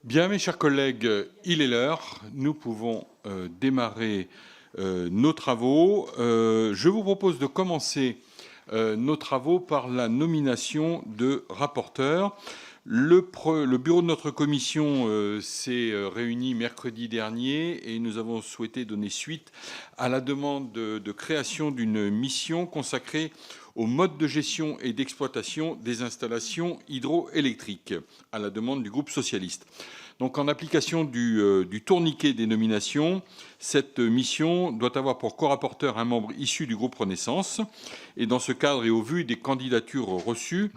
Bien, mes chers collègues, il est l'heure. Nous pouvons démarrer nos travaux. Je vous propose de commencer nos travaux par la nomination de rapporteurs. Le bureau de notre commission s'est réuni mercredi dernier et nous avons souhaité donner suite à la demande de création d'une mission consacrée au mode de gestion et d'exploitation des installations hydroélectriques, à la demande du groupe socialiste. Donc, en application du tourniquet des nominations, cette mission doit avoir pour co-rapporteur un membre issu du groupe Renaissance. Et dans ce cadre et au vu des candidatures reçues,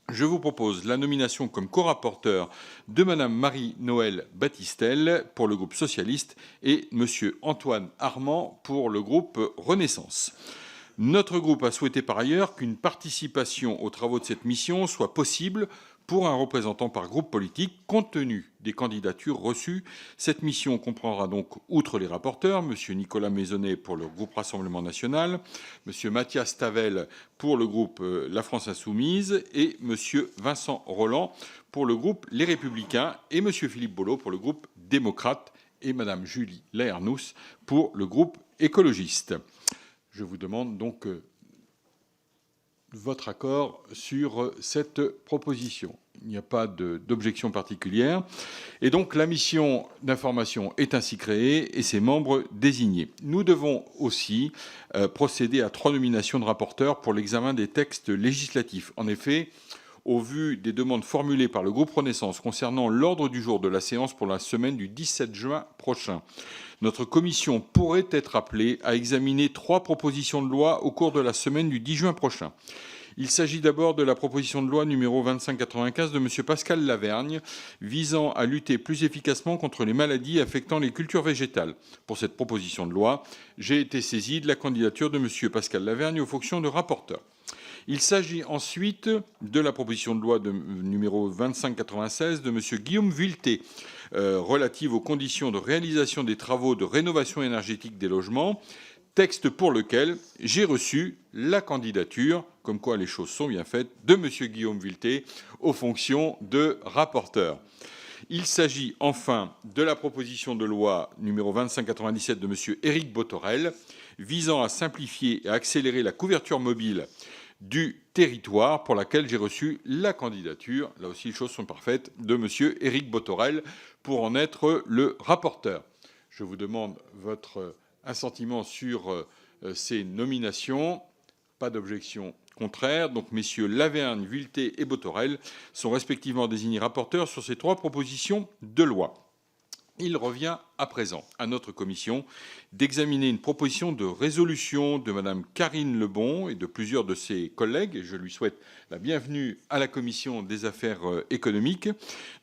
je vous propose la nomination comme co-rapporteur de Madame Marie-Noëlle Battistel pour le groupe socialiste et Monsieur Antoine Armand pour le groupe Renaissance. Notre groupe a souhaité par ailleurs qu'une participation aux travaux de cette mission soit possible pour un représentant par groupe politique. Compte tenu des candidatures reçues, cette mission comprendra donc, outre les rapporteurs, M. Nicolas Maisonnet pour le groupe Rassemblement national, M. Mathias Tavel pour le groupe La France insoumise et M. Vincent Rolland pour le groupe Les Républicains et M. Philippe Bollot pour le groupe démocrate et Mme Julie Laernous pour le groupe écologiste. Je vous demande donc votre accord sur cette proposition. Il n'y a pas d'objection particulière. Et donc la mission d'information est ainsi créée et ses membres désignés. Nous devons aussi procéder à 3 nominations de rapporteurs pour l'examen des textes législatifs. En effet, au vu des demandes formulées par le groupe Renaissance concernant l'ordre du jour de la séance pour la semaine du 17 juin prochain, notre commission pourrait être appelée à examiner 3 propositions de loi au cours de la semaine du 10 juin prochain. Il s'agit d'abord de la proposition de loi numéro 2595 de M. Pascal Lavergne visant à lutter plus efficacement contre les maladies affectant les cultures végétales. Pour cette proposition de loi, j'ai été saisi de la candidature de M. Pascal Lavergne aux fonctions de rapporteur. Il s'agit ensuite de la proposition de loi numéro 2596 de M. Guillaume Vuilletet relative aux conditions de réalisation des travaux de rénovation énergétique des logements, texte pour lequel j'ai reçu la candidature, comme quoi les choses sont bien faites, de M. Guillaume Vuilletet aux fonctions de rapporteur. Il s'agit enfin de la proposition de loi numéro 2597 de M. Éric Bothorel visant à simplifier et à accélérer la couverture mobile du territoire, pour laquelle j'ai reçu la candidature, là aussi les choses sont parfaites, de M. Éric Bothorel pour en être le rapporteur. Je vous demande votre assentiment sur ces nominations. Pas d'objection contraire. Donc, messieurs Lavergne, Vuilletet et Bothorel sont respectivement désignés rapporteurs sur ces 3 propositions de loi. Il revient à présent à notre commission d'examiner une proposition de résolution de Mme Karine Lebon et de plusieurs de ses collègues, et je lui souhaite la bienvenue à la commission des affaires économiques.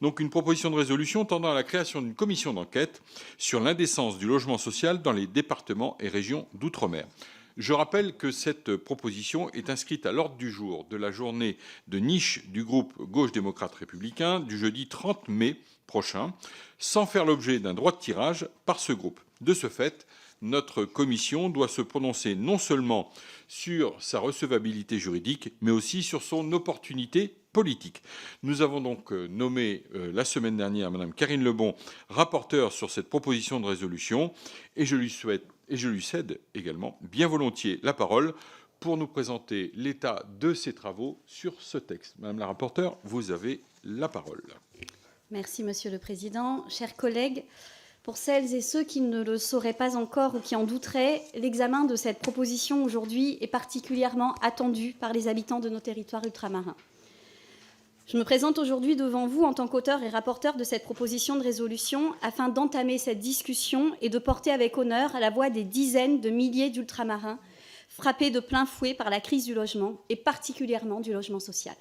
Donc une proposition de résolution tendant à la création d'une commission d'enquête sur l'indécence du logement social dans les départements et régions d'outre-mer. Je rappelle que cette proposition est inscrite à l'ordre du jour de la journée de niche du groupe Gauche démocrate républicain du jeudi 30 mai prochain, sans faire l'objet d'un droit de tirage par ce groupe. De ce fait, notre commission doit se prononcer non seulement sur sa recevabilité juridique, mais aussi sur son opportunité politique. Nous avons donc nommé la semaine dernière Mme Karine Lebon rapporteure sur cette proposition de résolution et je lui cède également bien volontiers la parole pour nous présenter l'état de ses travaux sur ce texte. Madame la rapporteure, vous avez la parole. Merci, Monsieur le Président. Chers collègues, pour celles et ceux qui ne le sauraient pas encore ou qui en douteraient, l'examen de cette proposition aujourd'hui est particulièrement attendu par les habitants de nos territoires ultramarins. Je me présente aujourd'hui devant vous en tant qu'auteur et rapporteur de cette proposition de résolution afin d'entamer cette discussion et de porter avec honneur la voix des dizaines de milliers d'ultramarins frappés de plein fouet par la crise du logement et particulièrement du logement social.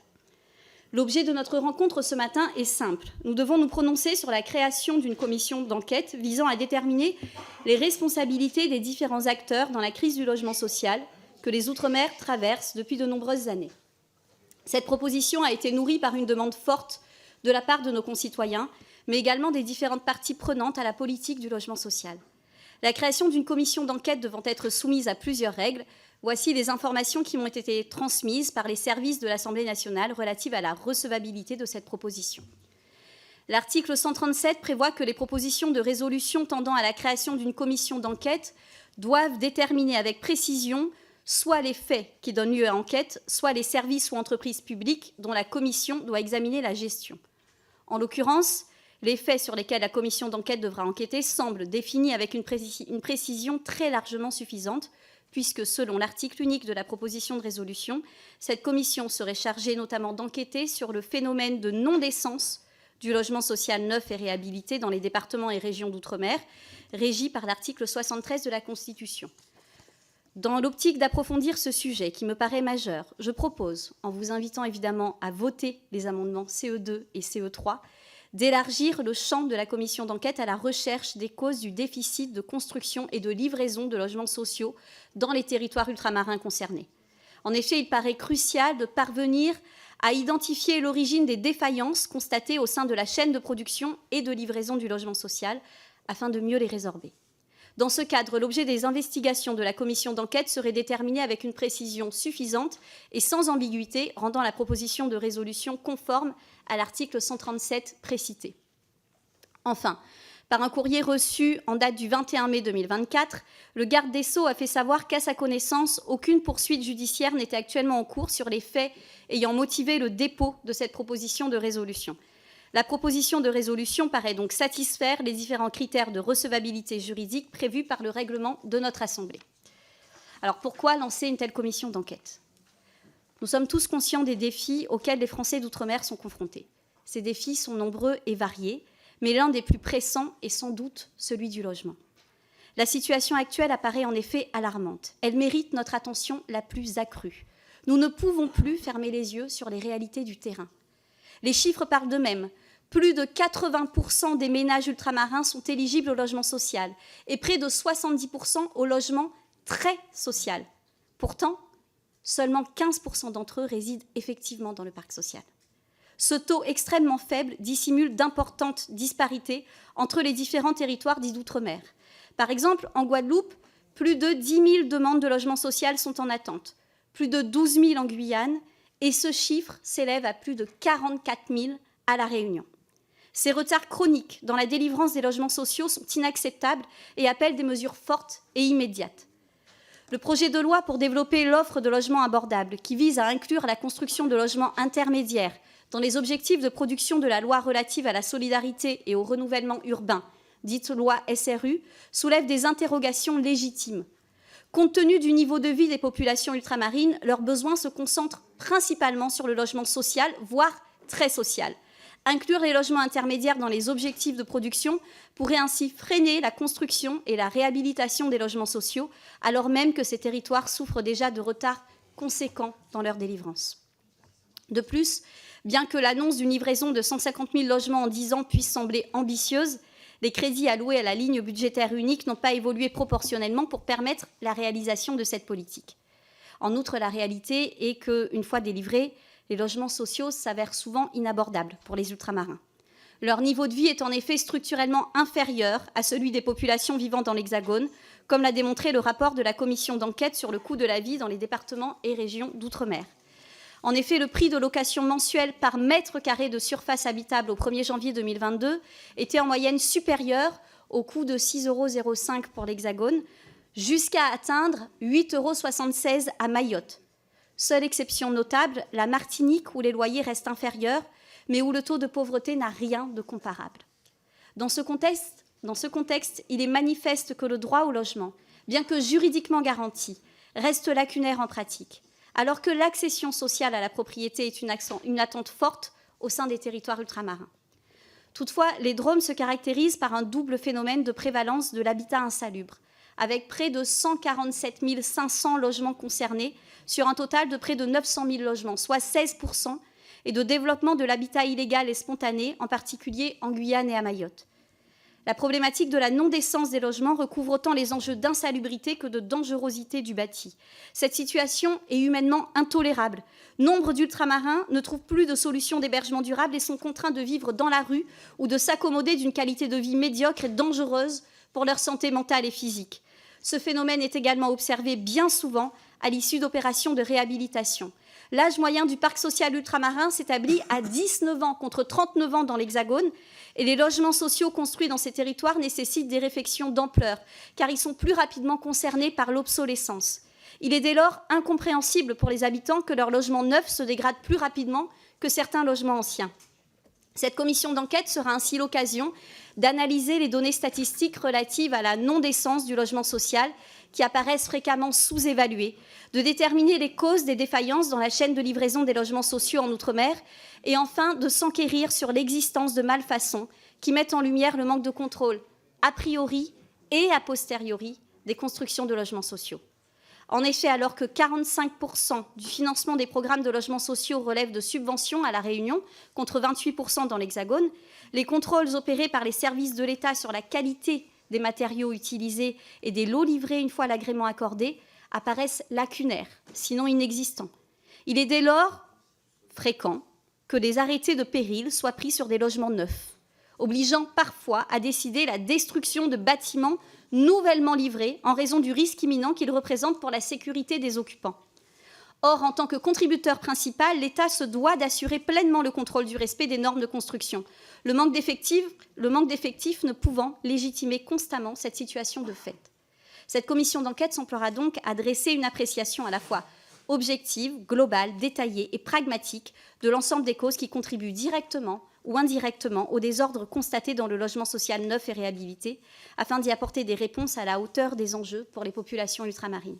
L'objet de notre rencontre ce matin est simple. Nous devons nous prononcer sur la création d'une commission d'enquête visant à déterminer les responsabilités des différents acteurs dans la crise du logement social que les Outre-mer traversent depuis de nombreuses années. Cette proposition a été nourrie par une demande forte de la part de nos concitoyens, mais également des différentes parties prenantes à la politique du logement social. La création d'une commission d'enquête devant être soumise à plusieurs règles, voici les informations qui m'ont été transmises par les services de l'Assemblée nationale relatives à la recevabilité de cette proposition. L'article 137 prévoit que les propositions de résolution tendant à la création d'une commission d'enquête doivent déterminer avec précision soit les faits qui donnent lieu à enquête, soit les services ou entreprises publiques dont la commission doit examiner la gestion. En l'occurrence, les faits sur lesquels la commission d'enquête devra enquêter semblent définis avec une précision très largement suffisante, puisque selon l'article unique de la proposition de résolution, cette commission serait chargée notamment d'enquêter sur le phénomène de non-décence du logement social neuf et réhabilité dans les départements et régions d'outre-mer, régis par l'article 73 de la Constitution. Dans l'optique d'approfondir ce sujet qui me paraît majeur, je propose, en vous invitant évidemment à voter les amendements CE2 et CE3, d'élargir le champ de la commission d'enquête à la recherche des causes du déficit de construction et de livraison de logements sociaux dans les territoires ultramarins concernés. En effet, il paraît crucial de parvenir à identifier l'origine des défaillances constatées au sein de la chaîne de production et de livraison du logement social afin de mieux les résorber. Dans ce cadre, l'objet des investigations de la commission d'enquête serait déterminé avec une précision suffisante et sans ambiguïté, rendant la proposition de résolution conforme à l'article 137 précité. Enfin, par un courrier reçu en date du 21 mai 2024, le garde des Sceaux a fait savoir qu'à sa connaissance, aucune poursuite judiciaire n'était actuellement en cours sur les faits ayant motivé le dépôt de cette proposition de résolution. La proposition de résolution paraît donc satisfaire les différents critères de recevabilité juridique prévus par le règlement de notre Assemblée. Alors pourquoi lancer une telle commission d'enquête ? Nous sommes tous conscients des défis auxquels les Français d'outre-mer sont confrontés. Ces défis sont nombreux et variés, mais l'un des plus pressants est sans doute celui du logement. La situation actuelle apparaît en effet alarmante. Elle mérite notre attention la plus accrue. Nous ne pouvons plus fermer les yeux sur les réalités du terrain. Les chiffres parlent d'eux-mêmes. Plus de 80% des ménages ultramarins sont éligibles au logement social et près de 70% au logement très social. Pourtant, seulement 15% d'entre eux résident effectivement dans le parc social. Ce taux extrêmement faible dissimule d'importantes disparités entre les différents territoires dits d'outre-mer. Par exemple, en Guadeloupe, plus de 10 000 demandes de logement social sont en attente, plus de 12 000 en Guyane, et ce chiffre s'élève à plus de 44 000 à La Réunion. Ces retards chroniques dans la délivrance des logements sociaux sont inacceptables et appellent des mesures fortes et immédiates. Le projet de loi pour développer l'offre de logements abordables, qui vise à inclure la construction de logements intermédiaires dans les objectifs de production de la loi relative à la solidarité et au renouvellement urbain, dite loi SRU, soulève des interrogations légitimes. Compte tenu du niveau de vie des populations ultramarines, leurs besoins se concentrent principalement sur le logement social, voire très social. Inclure les logements intermédiaires dans les objectifs de production pourrait ainsi freiner la construction et la réhabilitation des logements sociaux, alors même que ces territoires souffrent déjà de retards conséquents dans leur délivrance. De plus, bien que l'annonce d'une livraison de 150 000 logements en 10 ans puisse sembler ambitieuse, les crédits alloués à la ligne budgétaire unique n'ont pas évolué proportionnellement pour permettre la réalisation de cette politique. En outre, la réalité est qu'une fois délivrés, les logements sociaux s'avèrent souvent inabordables pour les ultramarins. Leur niveau de vie est en effet structurellement inférieur à celui des populations vivant dans l'Hexagone, comme l'a démontré le rapport de la commission d'enquête sur le coût de la vie dans les départements et régions d'outre-mer. En effet, le prix de location mensuel par mètre carré de surface habitable au 1er janvier 2022 était en moyenne supérieur au coût de 6,05 € pour l'Hexagone, jusqu'à atteindre 8,76 € à Mayotte. Seule exception notable, la Martinique, où les loyers restent inférieurs, mais où le taux de pauvreté n'a rien de comparable. Dans ce contexte, il est manifeste que le droit au logement, bien que juridiquement garanti, reste lacunaire en pratique, alors que l'accession sociale à la propriété est une attente forte au sein des territoires ultramarins. Toutefois, les DROM se caractérisent par un double phénomène de prévalence de l'habitat insalubre, avec près de 147 500 logements concernés sur un total de près de 900 000 logements, soit 16%, et de développement de l'habitat illégal et spontané, en particulier en Guyane et à Mayotte. La problématique de la non-décence des logements recouvre autant les enjeux d'insalubrité que de dangerosité du bâti. Cette situation est humainement intolérable. Nombre d'ultramarins ne trouvent plus de solution d'hébergement durable et sont contraints de vivre dans la rue ou de s'accommoder d'une qualité de vie médiocre et dangereuse pour leur santé mentale et physique. Ce phénomène est également observé bien souvent à l'issue d'opérations de réhabilitation. L'âge moyen du parc social ultramarin s'établit à 19 ans contre 39 ans dans l'Hexagone et les logements sociaux construits dans ces territoires nécessitent des réflexions d'ampleur car ils sont plus rapidement concernés par l'obsolescence. Il est dès lors incompréhensible pour les habitants que leur logement neuf se dégrade plus rapidement que certains logements anciens. Cette commission d'enquête sera ainsi l'occasion d'analyser les données statistiques relatives à la non-décence du logement social qui apparaissent fréquemment sous-évaluées, de déterminer les causes des défaillances dans la chaîne de livraison des logements sociaux en Outre-mer et enfin de s'enquérir sur l'existence de malfaçons qui mettent en lumière le manque de contrôle a priori et a posteriori des constructions de logements sociaux. En effet, alors que 45% du financement des programmes de logements sociaux relève de subventions à La Réunion, contre 28% dans l'Hexagone, les contrôles opérés par les services de l'État sur la qualité des matériaux utilisés et des lots livrés une fois l'agrément accordé apparaissent lacunaires, sinon inexistants. Il est dès lors fréquent que des arrêtés de péril soient pris sur des logements neufs, obligeant parfois à décider la destruction de bâtiments nouvellement livrés en raison du risque imminent qu'ils représentent pour la sécurité des occupants. Or, en tant que contributeur principal, l'État se doit d'assurer pleinement le contrôle du respect des normes de construction, le manque d'effectifs ne pouvant légitimer constamment cette situation de fait. Cette commission d'enquête semblera donc adresser une appréciation à la fois objective, globale, détaillée et pragmatique de l'ensemble des causes qui contribuent directement ou indirectement au désordre constaté dans le logement social neuf et réhabilité, afin d'y apporter des réponses à la hauteur des enjeux pour les populations ultramarines.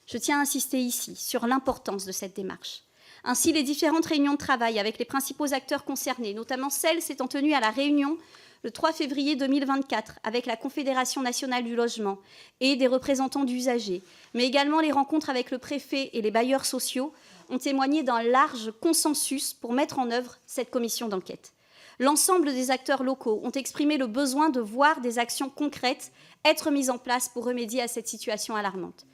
Je tiens à insister ici sur l'importance de cette démarche. Ainsi, les différentes réunions de travail avec les principaux acteurs concernés, notamment celles s'étant tenues à La Réunion le 3 février 2024 avec la Confédération nationale du logement et des représentants d'usagers, mais également les rencontres avec le préfet et les bailleurs sociaux, ont témoigné d'un large consensus pour mettre en œuvre cette commission d'enquête. L'ensemble des acteurs locaux ont exprimé le besoin de voir des actions concrètes être mises en place pour remédier à cette situation alarmante.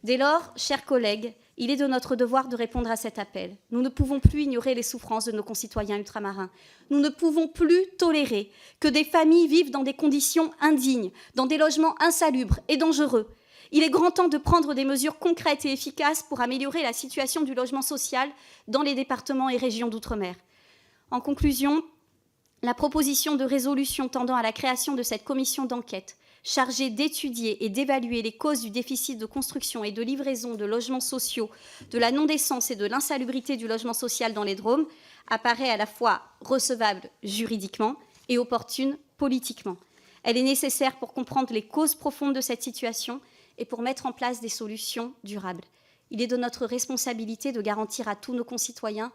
Dès lors, chers collègues, il est de notre devoir de répondre à cet appel. Nous ne pouvons plus ignorer les souffrances de nos concitoyens ultramarins. Nous ne pouvons plus tolérer que des familles vivent dans des conditions indignes, dans des logements insalubres et dangereux. Il est grand temps de prendre des mesures concrètes et efficaces pour améliorer la situation du logement social dans les départements et régions d'outre-mer. En conclusion, la proposition de résolution tendant à la création de cette commission d'enquête chargée d'étudier et d'évaluer les causes du déficit de construction et de livraison de logements sociaux, de la non-décence et de l'insalubrité du logement social dans les Drom apparaît à la fois recevable juridiquement et opportune politiquement. Elle est nécessaire pour comprendre les causes profondes de cette situation et pour mettre en place des solutions durables. Il est de notre responsabilité de garantir à tous nos concitoyens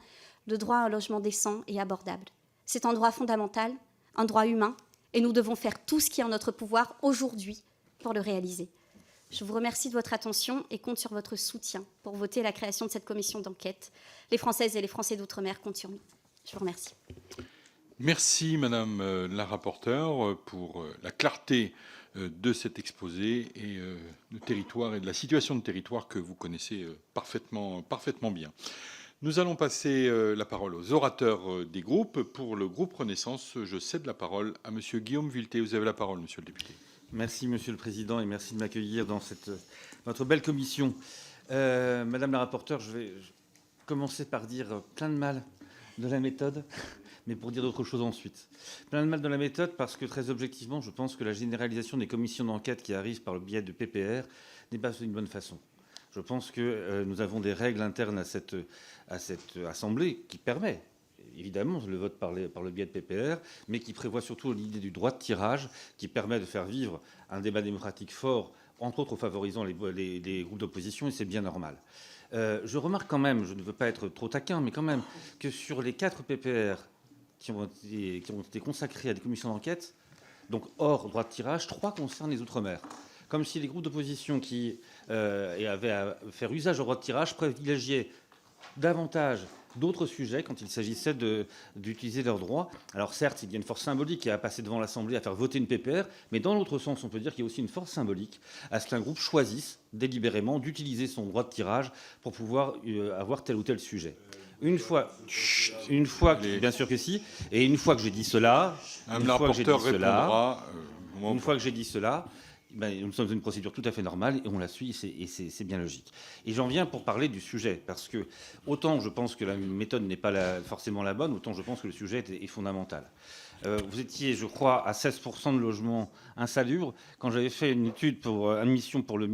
le droit à un logement décent et abordable. C'est un droit fondamental, un droit humain, et nous devons faire tout ce qui est en notre pouvoir aujourd'hui pour le réaliser. Je vous remercie de votre attention et compte sur votre soutien pour voter la création de cette commission d'enquête. Les Françaises et les Français d'outre-mer comptent sur nous. Je vous remercie. Merci, Madame la rapporteure, pour la clarté de cet exposé et de territoire et de la situation de territoire que vous connaissez parfaitement bien. Nous allons passer la parole aux orateurs des groupes. Pour le groupe Renaissance, je cède la parole à Monsieur Guillaume Vuilletet. Vous avez la parole, Monsieur le député. Merci, Monsieur le Président, et merci de m'accueillir dans notre belle commission. Madame la rapporteure, je vais commencer par dire plein de mal de la méthode, mais pour dire d'autres choses ensuite. Plein de mal de la méthode parce que, très objectivement, je pense que la généralisation des commissions d'enquête qui arrivent par le biais de PPR n'est pas une bonne façon. Je pense que nous avons des règles internes à cette Assemblée qui permet, évidemment, le vote par le biais de PPR, mais qui prévoit surtout l'idée du droit de tirage, qui permet de faire vivre un débat démocratique fort, entre autres en favorisant les groupes d'opposition, et c'est bien normal. Je remarque quand même, je ne veux pas être trop taquin, mais quand même, que sur les 4 PPR qui ont été consacrés à des commissions d'enquête, donc hors droit de tirage, 3 concernent les Outre-mer. Comme si les groupes d'opposition qui avaient à faire usage au droit de tirage privilégiaient davantage d'autres sujets quand il s'agissait d'utiliser leurs droits. Alors certes, il y a une force symbolique qui a passé devant l'Assemblée à faire voter une PPR, mais dans l'autre sens, on peut dire qu'il y a aussi une force symbolique à ce qu'un groupe choisisse délibérément d'utiliser son droit de tirage pour pouvoir avoir tel ou tel sujet. Une fois que, bien sûr que si, et une fois que j'ai dit cela, une fois que j'ai dit cela, nous sommes dans une procédure tout à fait normale et on la suit et c'est bien logique. Et j'en viens pour parler du sujet, parce que autant je pense que la méthode n'est pas forcément la bonne, autant je pense que le sujet est fondamental. Vous étiez, je crois, à 16% de logements insalubres. Quand j'avais fait une étude une mission pour le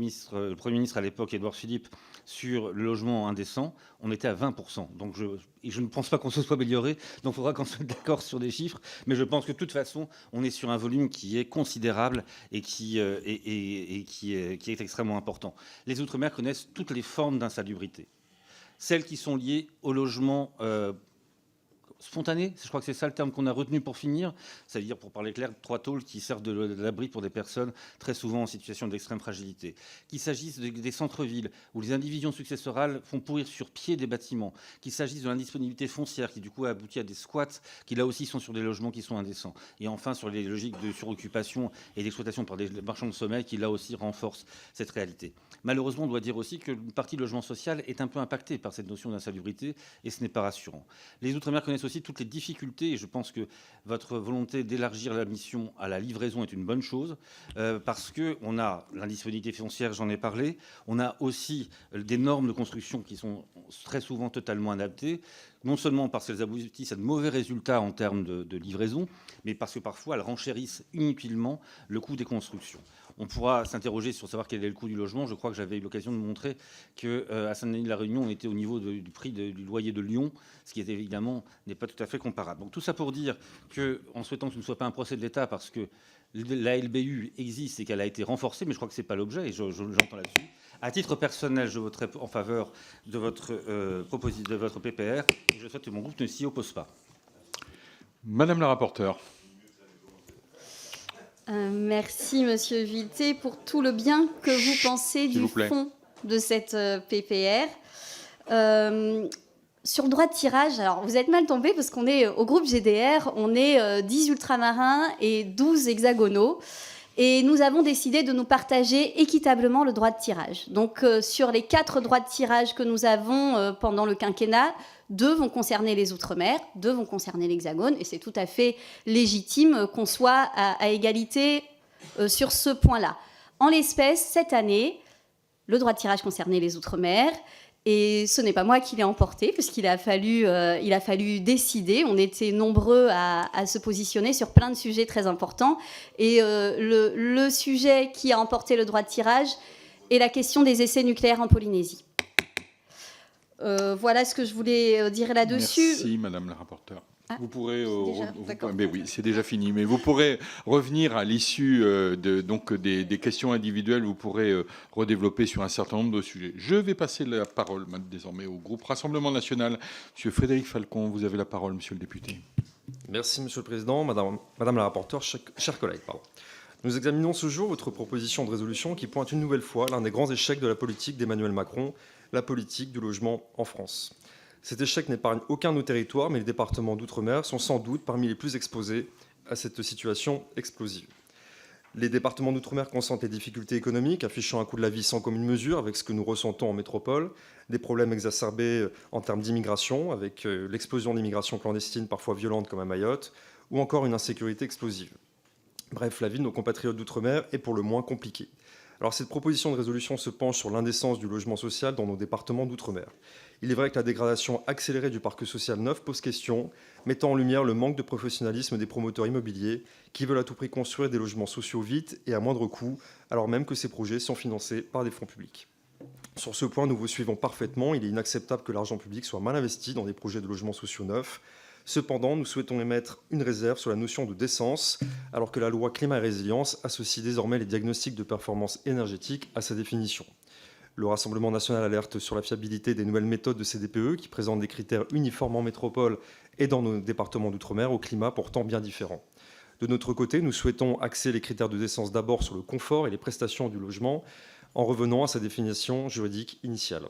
Premier ministre à l'époque, Édouard Philippe, sur le logement indécent, on était à 20%. Donc je ne pense pas qu'on se soit amélioré, donc il faudra qu'on soit d'accord sur des chiffres. Mais je pense que de toute façon, on est sur un volume qui est considérable et qui est extrêmement important. Les Outre-mer connaissent toutes les formes d'insalubrité. Celles qui sont liées au logement spontané, je crois que c'est ça le terme qu'on a retenu pour finir, c'est-à-dire, pour parler clair, 3 tôles qui servent de l'abri pour des personnes très souvent en situation d'extrême fragilité. Qu'il s'agisse des centres-villes où les indivisions successorales font pourrir sur pied des bâtiments, qu'il s'agisse de l'indisponibilité foncière qui du coup aboutit à des squats qui là aussi sont sur des logements qui sont indécents. Et enfin sur les logiques de suroccupation et d'exploitation par des marchands de sommeil qui là aussi renforcent cette réalité. Malheureusement, on doit dire aussi qu'une partie du logement social est un peu impactée par cette notion d'insalubrité et ce n'est pas rassurant. Les Outre-mer connaissent aussi toutes les difficultés, et je pense que votre volonté d'élargir la mission à la livraison est une bonne chose, parce qu'on a l'indisponibilité foncière, j'en ai parlé, on a aussi des normes de construction qui sont très souvent totalement adaptées, non seulement parce qu'elles aboutissent à de mauvais résultats en termes de livraison, mais parce que parfois elles renchérissent inutilement le coût des constructions. On pourra s'interroger sur savoir quel est le coût du logement. Je crois que j'avais eu l'occasion de montrer qu'à Saint-Denis-de-la-Réunion, on était au niveau du prix du loyer de Lyon, ce qui est évidemment n'est pas tout à fait comparable. Donc tout ça pour dire qu'en souhaitant que ce ne soit pas un procès de l'État, parce que la LBU existe et qu'elle a été renforcée, mais je crois que ce n'est pas l'objet, et j'entends là-dessus. À titre personnel, je voterai en faveur de votre PPR, et je souhaite que mon groupe ne s'y oppose pas. Madame la rapporteure. Merci, Monsieur Vuilletet, pour tout le bien que vous pensez du fond de cette PPR. Sur le droit de tirage, alors vous êtes mal tombé parce qu'on est au groupe GDR, on est 10 ultramarins et 12 hexagonaux. Et nous avons décidé de nous partager équitablement le droit de tirage. Donc sur les 4 droits de tirage que nous avons pendant le quinquennat, 2 vont concerner les Outre-mer, 2 vont concerner l'Hexagone, et c'est tout à fait légitime qu'on soit à égalité sur ce point-là. En l'espèce, cette année, le droit de tirage concernait les Outre-mer, et ce n'est pas moi qui l'ai emporté, puisqu'il a fallu décider. On était nombreux à se positionner sur plein de sujets très importants, et le sujet qui a emporté le droit de tirage est la question des essais nucléaires en Polynésie. Voilà ce que je voulais dire là-dessus. Merci, Madame la rapporteure. Vous pourrez, mais oui, c'est déjà fini. Mais vous pourrez revenir à l'issue des questions individuelles. Vous pourrez redévelopper sur un certain nombre de sujets. Je vais passer la parole désormais au groupe Rassemblement National. Monsieur Frédéric Falcon, vous avez la parole, Monsieur le député. Merci, Monsieur le Président, Madame la rapporteure, chers collègues. Nous examinons ce jour votre proposition de résolution qui pointe une nouvelle fois l'un des grands échecs de la politique d'Emmanuel Macron, la politique du logement en France. Cet échec n'épargne aucun de nos territoires, mais les départements d'outre-mer sont sans doute parmi les plus exposés à cette situation explosive. Les départements d'outre-mer consentent les difficultés économiques, affichant un coût de la vie sans commune mesure avec ce que nous ressentons en métropole, des problèmes exacerbés en termes d'immigration, avec l'explosion d'immigration clandestine parfois violente comme à Mayotte, ou encore une insécurité explosive. Bref, la vie de nos compatriotes d'outre-mer est pour le moins compliquée. Alors cette proposition de résolution se penche sur l'indécence du logement social dans nos départements d'outre-mer. Il est vrai que la dégradation accélérée du parc social neuf pose question, mettant en lumière le manque de professionnalisme des promoteurs immobiliers qui veulent à tout prix construire des logements sociaux vite et à moindre coût, alors même que ces projets sont financés par des fonds publics. Sur ce point, nous vous suivons parfaitement. Il est inacceptable que l'argent public soit mal investi dans des projets de logements sociaux neufs. Cependant, nous souhaitons émettre une réserve sur la notion de décence, alors que la loi Climat et Résilience associe désormais les diagnostics de performance énergétique à sa définition. Le Rassemblement national alerte sur la fiabilité des nouvelles méthodes de CDPE qui présentent des critères uniformes en métropole et dans nos départements d'outre-mer au climat pourtant bien différent. De notre côté, nous souhaitons axer les critères de décence d'abord sur le confort et les prestations du logement en revenant à sa définition juridique initiale.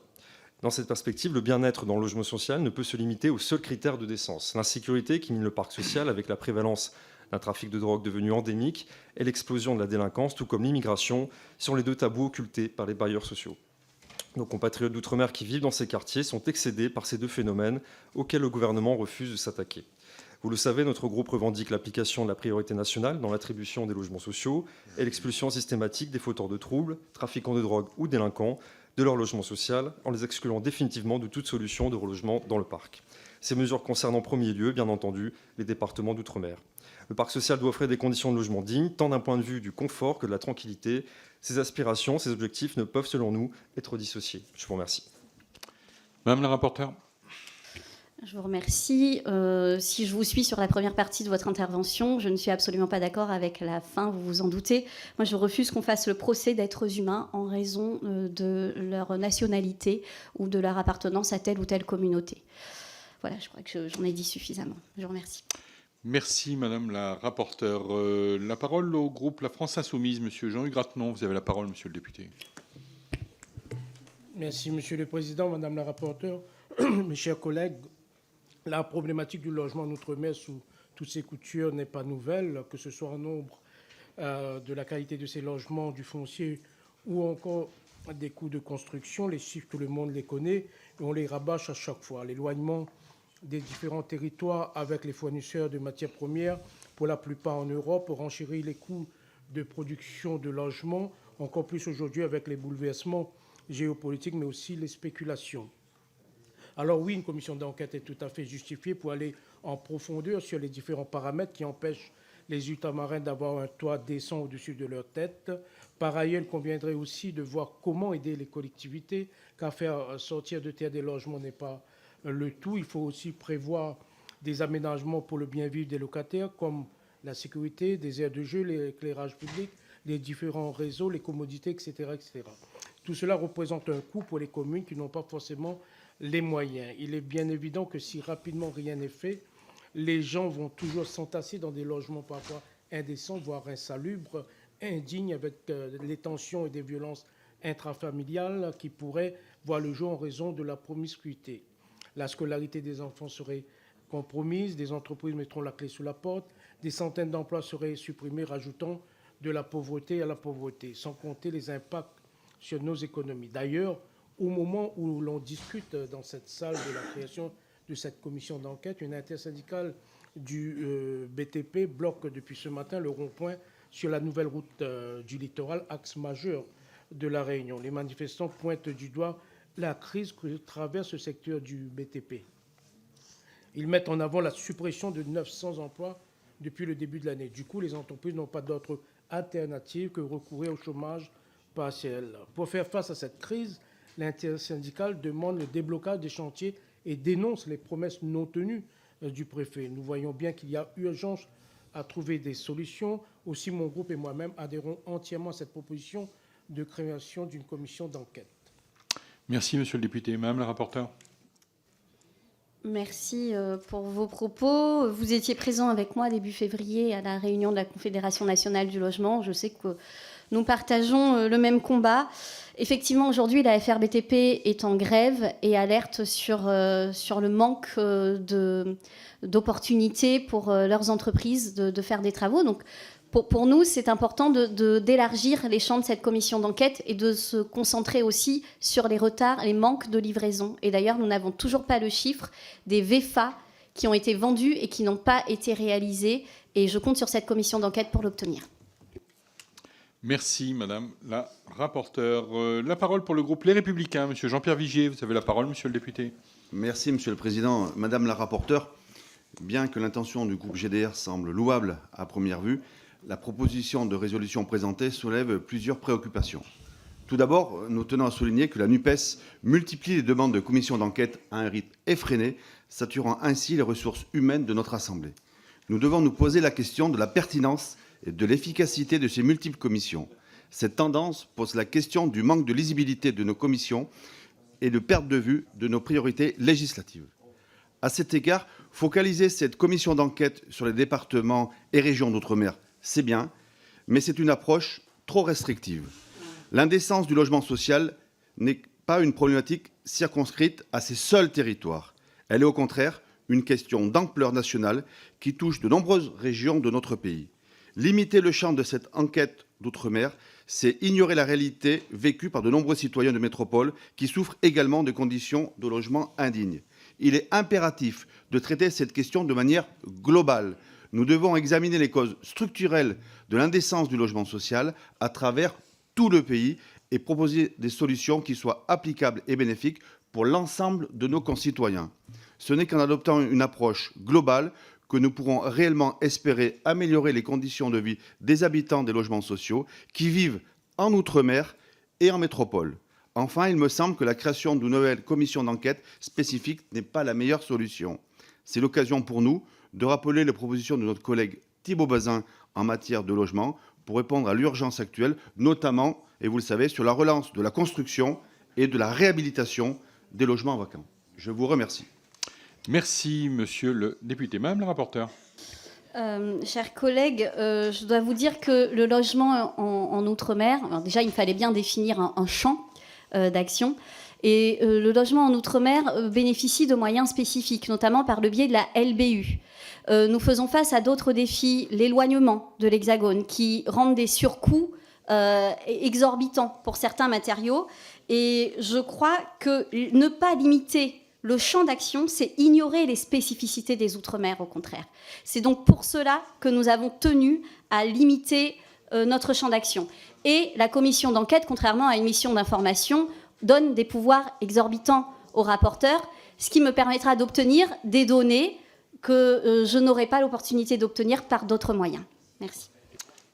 Dans cette perspective, le bien-être dans le logement social ne peut se limiter aux seuls critères de décence. L'insécurité qui mine le parc social avec la prévalence d'un trafic de drogue devenu endémique et l'explosion de la délinquance, tout comme l'immigration, sont les 2 tabous occultés par les bailleurs sociaux. Nos compatriotes d'outre-mer qui vivent dans ces quartiers sont excédés par ces 2 phénomènes auxquels le gouvernement refuse de s'attaquer. Vous le savez, notre groupe revendique l'application de la priorité nationale dans l'attribution des logements sociaux et l'expulsion systématique des fauteurs de troubles, trafiquants de drogue ou délinquants de leur logement social, en les excluant définitivement de toute solution de relogement dans le parc. Ces mesures concernent en premier lieu, bien entendu, les départements d'outre-mer. Le parc social doit offrir des conditions de logement dignes, tant d'un point de vue du confort que de la tranquillité. Ces aspirations, ces objectifs ne peuvent, selon nous, être dissociés. Je vous remercie. Madame la rapporteure. Je vous remercie. Si je vous suis sur la première partie de votre intervention, je ne suis absolument pas d'accord avec la fin, vous vous en doutez. Moi, je refuse qu'on fasse le procès d'êtres humains en raison de leur nationalité ou de leur appartenance à telle ou telle communauté. Voilà, je crois que j'en ai dit suffisamment. Je vous remercie. Merci, Madame la rapporteure. La parole au groupe La France Insoumise. Monsieur Jean-Hugues Rattenon, vous avez la parole, monsieur le député. Merci, Monsieur le Président, Madame la rapporteure, mes chers collègues. La problématique du logement en outre-mer sous toutes ses coutures n'est pas nouvelle, que ce soit en nombre de la qualité de ces logements, du foncier ou encore des coûts de construction. Les chiffres, tout le monde les connaît et on les rabâche à chaque fois. L'éloignement des différents territoires avec les fournisseurs de matières premières, pour la plupart en Europe, renchérit les coûts de production de logements, encore plus aujourd'hui avec les bouleversements géopolitiques, mais aussi les spéculations. Alors oui, une commission d'enquête est tout à fait justifiée pour aller en profondeur sur les différents paramètres qui empêchent les Ultramarins d'avoir un toit décent au-dessus de leur tête. Par ailleurs, il conviendrait aussi de voir comment aider les collectivités, car faire sortir de terre des logements n'est pas le tout. Il faut aussi prévoir des aménagements pour le bien-vivre des locataires, comme la sécurité, des aires de jeu, l'éclairage public, les différents réseaux, les commodités, etc., etc. Tout cela représente un coût pour les communes qui n'ont pas forcément les moyens. Il est bien évident que si rapidement rien n'est fait, les gens vont toujours s'entasser dans des logements parfois indécents, voire insalubres, indignes, avec les tensions et des violences intrafamiliales qui pourraient voir le jour en raison de la promiscuité. La scolarité des enfants serait compromise, des entreprises mettront la clé sous la porte, des centaines d'emplois seraient supprimés, rajoutant de la pauvreté à la pauvreté, sans compter les impacts sur nos économies. D'ailleurs, au moment où l'on discute dans cette salle de la création de cette commission d'enquête, une intersyndicale du BTP bloque depuis ce matin le rond-point sur la nouvelle route du littoral, axe majeur de la Réunion. Les manifestants pointent du doigt la crise que traverse le secteur du BTP. Ils mettent en avant la suppression de 900 emplois depuis le début de l'année. Du coup, les entreprises n'ont pas d'autre alternative que recourir au chômage partiel. Pour faire face à cette crise, l'intersyndicale demande le déblocage des chantiers et dénonce les promesses non tenues du préfet. Nous voyons bien qu'il y a urgence à trouver des solutions. Aussi, mon groupe et moi-même adhérons entièrement à cette proposition de création d'une commission d'enquête. Merci, monsieur le député. Madame la rapporteure. Merci pour vos propos. Vous étiez présent avec moi début février à la réunion de la Confédération nationale du logement. Je sais que nous partageons le même combat. Effectivement, aujourd'hui, la FRBTP est en grève et alerte sur le manque d'opportunités pour leurs entreprises de faire des travaux. Donc, pour nous, c'est important d'élargir les champs de cette commission d'enquête et de se concentrer aussi sur les retards, les manques de livraison. Et d'ailleurs, nous n'avons toujours pas le chiffre des VFA qui ont été vendus et qui n'ont pas été réalisés. Et je compte sur cette commission d'enquête pour l'obtenir. Merci, Madame la rapporteure. La parole pour le groupe Les Républicains. Monsieur Jean-Pierre Vigier, vous avez la parole, monsieur le député. Merci, Monsieur le Président. Madame la rapporteure, bien que l'intention du groupe GDR semble louable à première vue, la proposition de résolution présentée soulève plusieurs préoccupations. Tout d'abord, nous tenons à souligner que la NUPES multiplie les demandes de commissions d'enquête à un rythme effréné, saturant ainsi les ressources humaines de notre Assemblée. Nous devons nous poser la question de la pertinence et de l'efficacité de ces multiples commissions. Cette tendance pose la question du manque de lisibilité de nos commissions et de perte de vue de nos priorités législatives. À cet égard, focaliser cette commission d'enquête sur les départements et régions d'outre-mer, c'est bien, mais c'est une approche trop restrictive. L'indécence du logement social n'est pas une problématique circonscrite à ces seuls territoires. Elle est au contraire une question d'ampleur nationale qui touche de nombreuses régions de notre pays. Limiter le champ de cette enquête d'outre-mer, c'est ignorer la réalité vécue par de nombreux citoyens de métropole qui souffrent également de conditions de logement indignes. Il est impératif de traiter cette question de manière globale. Nous devons examiner les causes structurelles de l'indécence du logement social à travers tout le pays et proposer des solutions qui soient applicables et bénéfiques pour l'ensemble de nos concitoyens. Ce n'est qu'en adoptant une approche globale que nous pourrons réellement espérer améliorer les conditions de vie des habitants des logements sociaux qui vivent en Outre-mer et en métropole. Enfin, il me semble que la création d'une nouvelle commission d'enquête spécifique n'est pas la meilleure solution. C'est l'occasion pour nous de rappeler les propositions de notre collègue Thibault Bazin en matière de logement pour répondre à l'urgence actuelle, notamment, et vous le savez, sur la relance de la construction et de la réhabilitation des logements vacants. Je vous remercie. Merci, monsieur le député. Madame la rapporteure. Chers collègues, je dois vous dire que le logement en Outre-mer, déjà, il fallait bien définir un champ d'action. Et le logement en Outre-mer bénéficie de moyens spécifiques, notamment par le biais de la LBU. Nous faisons face à d'autres défis, l'éloignement de l'Hexagone, qui rendent des surcoûts exorbitants pour certains matériaux. Et je crois que ne pas limiter le champ d'action, c'est ignorer les spécificités des Outre-mer, au contraire. C'est donc pour cela que nous avons tenu à limiter notre champ d'action. Et la commission d'enquête, contrairement à une mission d'information, donne des pouvoirs exorbitants aux rapporteurs, ce qui me permettra d'obtenir des données que je n'aurai pas l'opportunité d'obtenir par d'autres moyens. Merci.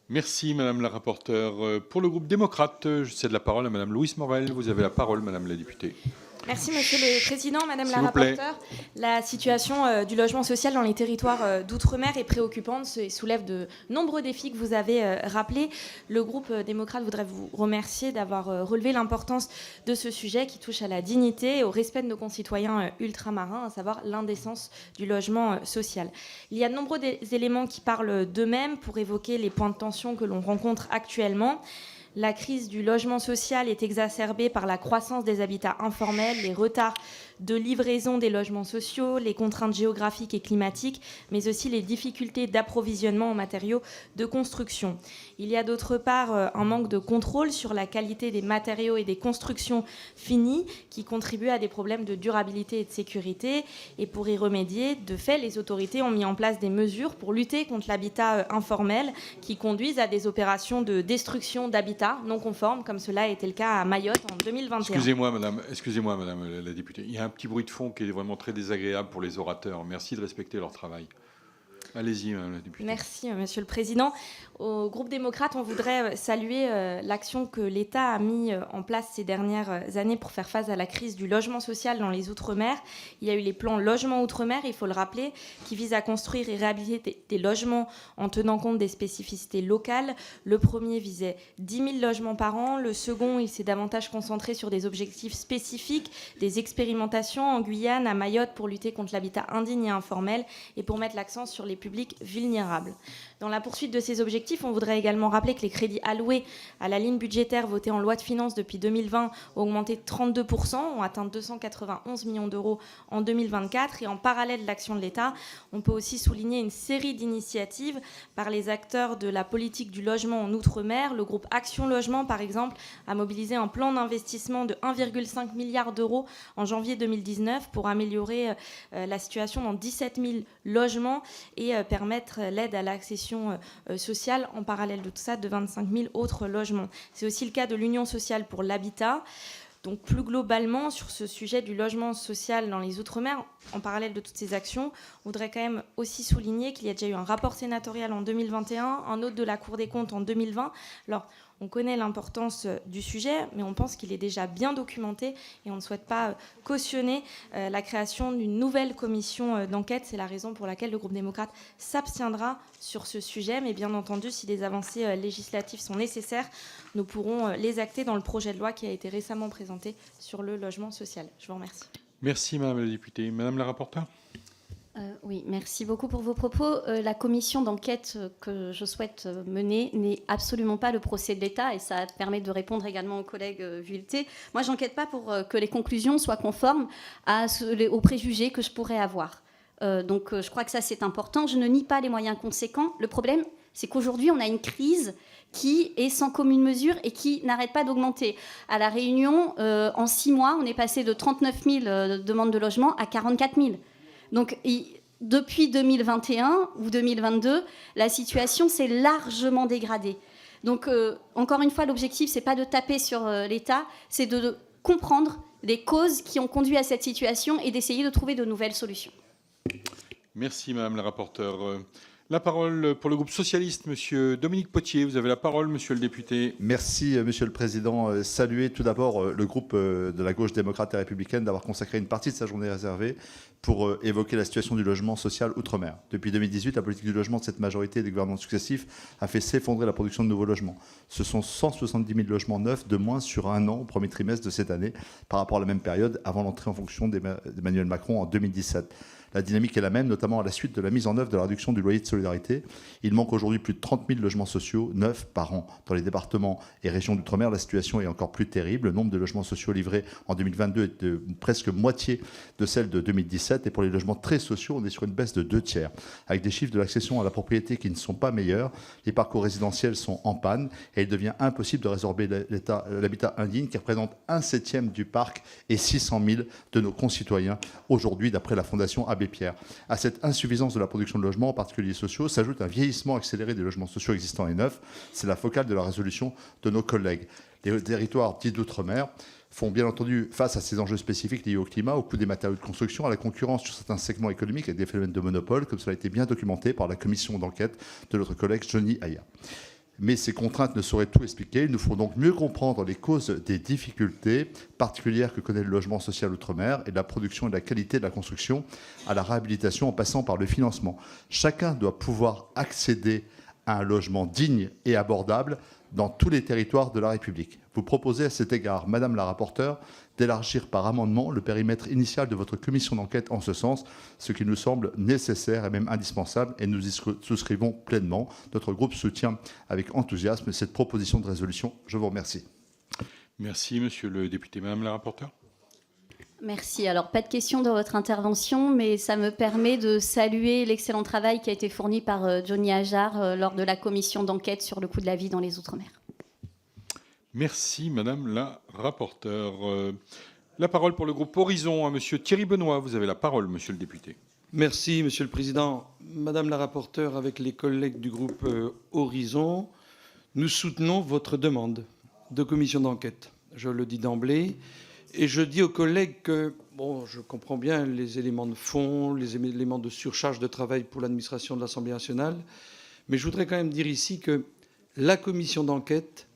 Merci, madame la rapporteure. Pour le groupe démocrate, je cède la parole à madame Louise Morel. Vous avez la parole, madame la députée. Merci, Monsieur le Président. Madame la rapporteure, la situation du logement social dans les territoires d'outre-mer est préoccupante et soulève de nombreux défis que vous avez rappelés. Le groupe démocrate voudrait vous remercier d'avoir relevé l'importance de ce sujet qui touche à la dignité et au respect de nos concitoyens ultramarins, à savoir l'indécence du logement social. Il y a de nombreux éléments qui parlent d'eux-mêmes pour évoquer les points de tension que l'on rencontre actuellement. La crise du logement social est exacerbée par la croissance des habitats informels, les retards de livraison des logements sociaux, les contraintes géographiques et climatiques, mais aussi les difficultés d'approvisionnement en matériaux de construction. Il y a d'autre part un manque de contrôle sur la qualité des matériaux et des constructions finies qui contribuent à des problèmes de durabilité et de sécurité. Et pour y remédier, de fait, les autorités ont mis en place des mesures pour lutter contre l'habitat informel qui conduisent à des opérations de destruction d'habitats non conformes, comme cela a été le cas à Mayotte en 2021. Excusez-moi, madame la députée. Il y a un petit bruit de fond qui est vraiment très désagréable pour les orateurs. Merci de respecter leur travail. Allez-y, madame la députée. Merci, monsieur le président. Au groupe démocrate, on voudrait saluer l'action que l'État a mis en place ces dernières années pour faire face à la crise du logement social dans les Outre-mer. Il y a eu les plans logement Outre-mer, il faut le rappeler, qui visent à construire et réhabiliter des logements en tenant compte des spécificités locales. Le premier visait 10 000 logements par an. Le second, il s'est davantage concentré sur des objectifs spécifiques, des expérimentations en Guyane, à Mayotte, pour lutter contre l'habitat indigne et informel et pour mettre l'accent sur les publics vulnérables. Dans la poursuite de ces objectifs, on voudrait également rappeler que les crédits alloués à la ligne budgétaire votée en loi de finances depuis 2020 ont augmenté de 32%, ont atteint 291 millions d'euros en 2024. Et en parallèle de l'action de l'État, on peut aussi souligner une série d'initiatives par les acteurs de la politique du logement en Outre-mer. Le groupe Action Logement, par exemple, a mobilisé un plan d'investissement de 1,5 milliard d'euros en janvier 2019 pour améliorer la situation dans 17 000 logements et permettre l'aide à l'accession sociale en parallèle de tout ça de 25 000 autres logements. C'est aussi le cas de l'Union sociale pour l'habitat. Donc plus globalement, sur ce sujet du logement social dans les Outre-mer, en parallèle de toutes ces actions, on voudrait quand même aussi souligner qu'il y a déjà eu un rapport sénatorial en 2021, un autre de la Cour des comptes en 2020. Alors, on connaît l'importance du sujet, mais on pense qu'il est déjà bien documenté et on ne souhaite pas cautionner la création d'une nouvelle commission d'enquête. C'est la raison pour laquelle le groupe démocrate s'abstiendra sur ce sujet. Mais bien entendu, si des avancées législatives sont nécessaires, nous pourrons les acter dans le projet de loi qui a été récemment présenté sur le logement social. Je vous remercie. Merci, madame la députée. Madame la rapporteure. Oui, merci beaucoup pour vos propos. La commission d'enquête que je souhaite mener n'est absolument pas le procès de l'État et ça permet de répondre également au collègue Vuilletet. Moi, je n'enquête pas pour que les conclusions soient conformes aux préjugés que je pourrais avoir. Donc, je crois que ça, c'est important. Je ne nie pas les moyens conséquents. Le problème, C'est qu'aujourd'hui, on a une crise qui est sans commune mesure et qui n'arrête pas d'augmenter. À La Réunion, en 6 mois, on est passé de 39 000 demandes de logement à 44 000. Donc, depuis 2021 ou 2022, la situation s'est largement dégradée. Donc, encore une fois, l'objectif, c'est pas de taper sur l'État, c'est de comprendre les causes qui ont conduit à cette situation et d'essayer de trouver de nouvelles solutions. Merci, Madame la rapporteure. La parole pour le groupe socialiste, Monsieur Dominique Potier. Vous avez la parole, Monsieur le député. Merci, Monsieur le Président. Saluer tout d'abord le groupe de la gauche démocrate et républicaine d'avoir consacré une partie de sa journée réservée pour évoquer la situation du logement social outre-mer. Depuis 2018, la politique du logement de cette majorité des gouvernements successifs a fait s'effondrer la production de nouveaux logements. Ce sont 170 000 logements neufs de moins sur un an au premier trimestre de cette année par rapport à la même période avant l'entrée en fonction d'Emmanuel Macron en 2017. La dynamique est la même, notamment à la suite de la mise en œuvre de la réduction du loyer de solidarité. Il manque aujourd'hui plus de 30 000 logements sociaux neufs par an. Dans les départements et régions d'outre-mer, la situation est encore plus terrible. Le nombre de logements sociaux livrés en 2022 est de presque moitié de celle de 2017. Et pour les logements très sociaux, on est sur une baisse de 2/3. Avec des chiffres de l'accession à la propriété qui ne sont pas meilleurs, les parcours résidentiels sont en panne et il devient impossible de résorber l'habitat indigne qui représente 1/7 du parc et 600 000 de nos concitoyens aujourd'hui, d'après la Fondation Abbé Pierre. À cette insuffisance de la production de logements, en particulier sociaux, s'ajoute un vieillissement accéléré des logements sociaux existants et neufs. C'est la focale de la résolution de nos collègues. Les territoires dits d'outre-mer font bien entendu face à ces enjeux spécifiques liés au climat, au coût des matériaux de construction, à la concurrence sur certains segments économiques avec des phénomènes de monopole, comme cela a été bien documenté par la commission d'enquête de notre collègue Johnny Aya. Mais ces contraintes ne sauraient tout expliquer. Il nous faut donc mieux comprendre les causes des difficultés particulières que connaît le logement social outre-mer et de la production et de la qualité de la construction à la réhabilitation en passant par le financement. Chacun doit pouvoir accéder à un logement digne et abordable dans tous les territoires de la République. Vous proposez à cet égard, Madame la rapporteure, d'élargir par amendement le périmètre initial de votre commission d'enquête en ce sens, ce qui nous semble nécessaire et même indispensable, et nous y souscrivons pleinement. Notre groupe soutient avec enthousiasme cette proposition de résolution. Je vous remercie. Merci, Monsieur le député. Madame la rapporteure. Merci. Alors, pas de question dans votre intervention, mais ça me permet de saluer l'excellent travail qui a été fourni par Johnny Ajar lors de la commission d'enquête sur le coût de la vie dans les Outre-mer. Merci, Madame la rapporteure. La parole pour le groupe Horizon à Monsieur Thierry Benoît. Vous avez la parole, Monsieur le député. Merci, Monsieur le Président. Madame la rapporteure, avec les collègues du groupe Horizon, nous soutenons votre demande de commission d'enquête. Je le dis d'emblée. Et je dis aux collègues que, bon, je comprends bien les éléments de fond, les éléments de surcharge de travail pour l'administration de l'Assemblée nationale, mais je voudrais quand même dire ici que la commission d'enquête,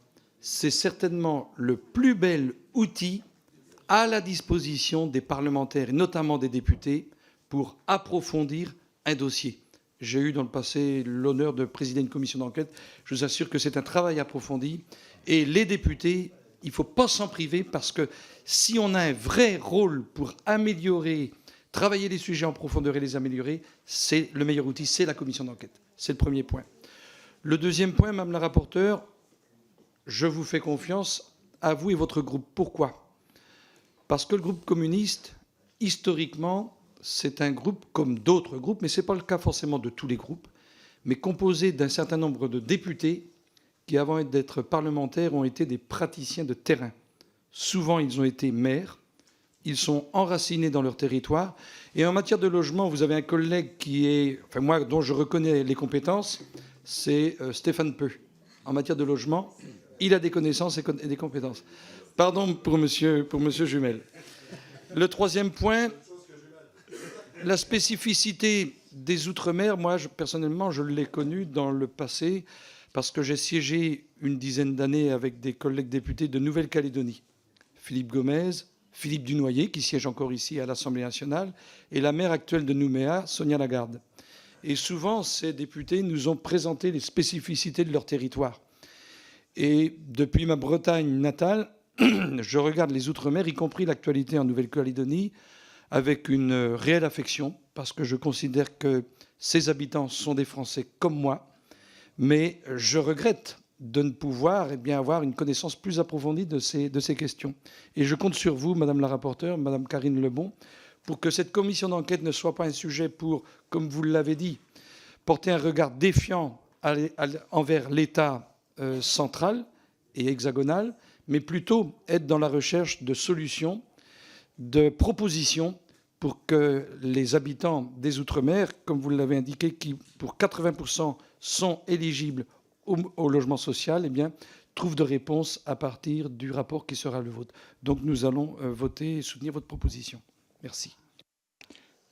c'est certainement le plus bel outil à la disposition des parlementaires, et notamment des députés, pour approfondir un dossier. J'ai eu dans le passé l'honneur de présider une commission d'enquête. Je vous assure que c'est un travail approfondi. Et les députés, il ne faut pas s'en priver, parce que si on a un vrai rôle pour améliorer, travailler les sujets en profondeur et les améliorer, c'est le meilleur outil, c'est la commission d'enquête. C'est le premier point. Le deuxième point, Madame la rapporteure, je vous fais confiance, à vous et votre groupe. Pourquoi ? Parce que le groupe communiste, historiquement, c'est un groupe comme d'autres groupes, mais ce n'est pas le cas forcément de tous les groupes, mais composé d'un certain nombre de députés qui, avant d'être parlementaires, ont été des praticiens de terrain. Souvent, ils ont été maires, ils sont enracinés dans leur territoire. Et en matière de logement, vous avez un collègue qui est, enfin moi, dont je reconnais les compétences, c'est Stéphane Peu. En matière de logement, il a des connaissances et des compétences. Pardon pour monsieur Jumel. Le troisième point, la spécificité des Outre-mer, moi, personnellement, je l'ai connue dans le passé, parce que j'ai siégé une dizaine d'années avec des collègues députés de Nouvelle-Calédonie. Philippe Gomez, Philippe Dunoyer, qui siège encore ici à l'Assemblée nationale, et la maire actuelle de Nouméa, Sonia Lagarde. Et souvent, ces députés nous ont présenté les spécificités de leur territoire. Et depuis ma Bretagne natale, je regarde les Outre-mer, y compris l'actualité en Nouvelle-Calédonie, avec une réelle affection, parce que je considère que ces habitants sont des Français comme moi, mais je regrette de ne pouvoir avoir une connaissance plus approfondie de ces questions. Et je compte sur vous, Madame la rapporteure, Madame Karine Lebon, pour que cette commission d'enquête ne soit pas un sujet pour, comme vous l'avez dit, porter un regard défiant envers l'État central et hexagonal, mais plutôt être dans la recherche de solutions, de propositions pour que les habitants des Outre-mer, comme vous l'avez indiqué, qui pour 80% sont éligibles au logement social, eh bien, trouvent de réponses à partir du rapport qui sera le vôtre. Donc nous allons voter et soutenir votre proposition. Merci.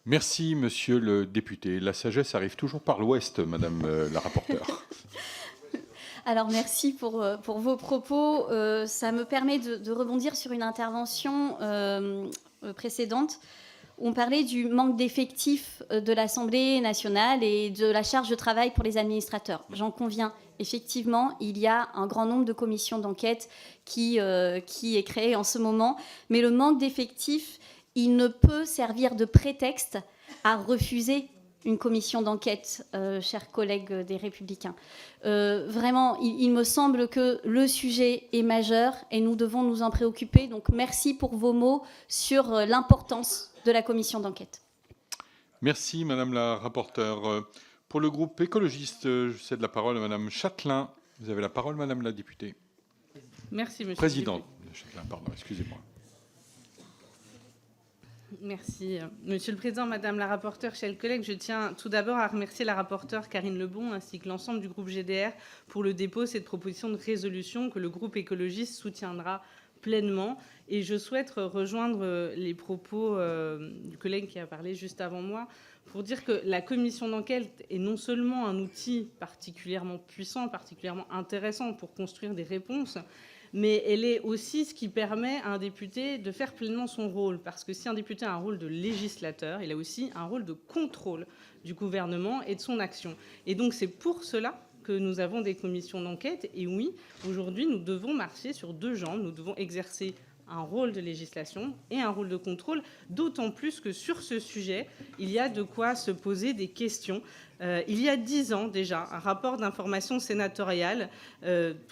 Merci, monsieur le député. La sagesse arrive toujours par l'ouest, madame la rapporteure. Alors merci pour vos propos. Ça me permet de rebondir sur une intervention précédente où on parlait du manque d'effectifs de l'Assemblée nationale et de la charge de travail pour les administrateurs. J'en conviens. Effectivement, il y a un grand nombre de commissions d'enquête qui est créée en ce moment, mais le manque d'effectifs, il ne peut servir de prétexte à refuser une commission d'enquête, chers collègues des Républicains. Vraiment, il me semble que le sujet est majeur et nous devons nous en préoccuper. Donc merci pour vos mots sur l'importance de la commission d'enquête. Merci, madame la rapporteure. Pour le groupe écologiste, je cède la parole à madame Châtelain. Vous avez la parole, madame la députée. Merci, monsieur Présidente Châtelain, pardon, excusez-moi. Merci. Monsieur le Président, Madame la rapporteure, chers collègues, je tiens tout d'abord à remercier la rapporteure Karine Lebon ainsi que l'ensemble du groupe GDR pour le dépôt de cette proposition de résolution que le groupe écologiste soutiendra pleinement. Et je souhaite rejoindre les propos du collègue qui a parlé juste avant moi pour dire que la commission d'enquête est non seulement un outil particulièrement puissant, particulièrement intéressant pour construire des réponses, mais elle est aussi ce qui permet à un député de faire pleinement son rôle. Parce que si un député a un rôle de législateur, il a aussi un rôle de contrôle du gouvernement et de son action. Et donc c'est pour cela que nous avons des commissions d'enquête. Et oui, aujourd'hui, nous devons marcher sur deux jambes. Nous devons exercer un rôle de législation et un rôle de contrôle, d'autant plus que sur ce sujet, il y a de quoi se poser des questions. Il y a 10 ans déjà, un rapport d'information sénatoriale